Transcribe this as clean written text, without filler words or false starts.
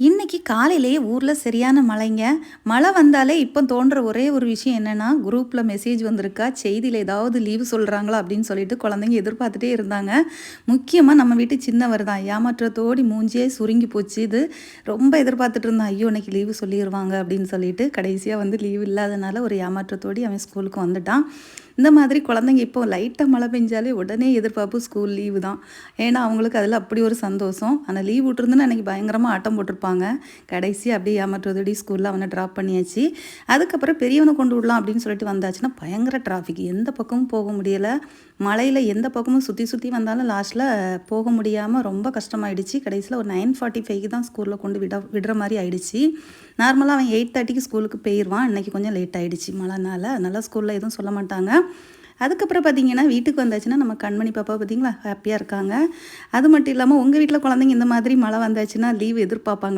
இன்னைக்கு காலையிலேயே ஊர்ல சரியான மழைங்க. மழை வந்தாலே இப்போ தோன்ற ஒரே ஒரு விஷயம் என்னன்னா, குரூப்ல மெசேஜ் வந்திருக்கா, செய்தியில ஏதாவது லீவு சொல்றாங்களா அப்படின்னு சொல்லிட்டு குழந்தைங்க எதிர்பார்த்துட்டே இருந்தாங்க. முக்கியமா நம்ம வீட்டு சின்னவர் தான். ஏமாற்றத்தோடி மூஞ்சியே சுருங்கி போச்சு. இது ரொம்ப எதிர்பார்த்துட்டு இருந்தான். ஐயோ! இன்னைக்கு லீவு சொல்லிருவாங்க அப்படின்னு சொல்லிட்டு, கடைசியா வந்து லீவு இல்லாதனால ஒரு ஏமாற்றத்தோடி அவன் ஸ்கூலுக்கு வந்துட்டான். இந்த மாதிரி குழந்தைங்க இப்போ லைட்டா மழை பெஞ்சாலே உடனே எதிர்பார்ப்பு ஸ்கூல் லீவு தான். ஏன்னா, அவங்களுக்கு அதில அப்படி ஒரு சந்தோஷம். ஆனா லீவ் விட்டுருந்துன்னா அன்னைக்கு பயங்கரமா ஆட்டம் போட்டிருப்பாங்க. கடைசியா அப்படியே ஏமாற்றத்தோடி ஸ்கூல்ல அவன ட்ராப் பண்ணியாச்சு. அதுக்கப்புறம் பெரியவன கொண்டு விடலாம் அப்படின்னு சொல்லிட்டு வந்தாச்சுன்னா, பயங்கர டிராஃபிக். எந்த பக்கமும் போக முடியல. மழையில எந்த பக்கமும் சுத்தி சுத்தி வந்தாலும் லாஸ்ட்ல போக முடியாம ரொம்ப கஷ்டமாயிடுச்சு. கடைசியில ஒரு 9:45க்கு தான் ஸ்கூல்ல கொண்டு விடுற மாரி ஆயிடுச்சு. நார்மலா அவன் 8:30க்கு ஸ்கூலுக்கு போயிருவான். இன்னைக்கு கொஞ்சம் லேட் ஆயிடுச்சு மழைனால. அதனால ஸ்கூல்ல எதுவும் சொல்ல மாட்டாங்க. அதுக்கப்புறம் பார்த்தீங்கன்னா, வீட்டுக்கு வந்தாச்சுன்னா நம்ம கண்மணி பாப்பா பார்த்தீங்களா, ஹேப்பியா இருக்காங்க. அது மட்டும் இல்லாம உங்க வீட்ல குழந்தைங்க இந்த மாதிரி மழை வந்தாச்சுன்னா லீவ் எதிர்பார்ப்பாங்களா?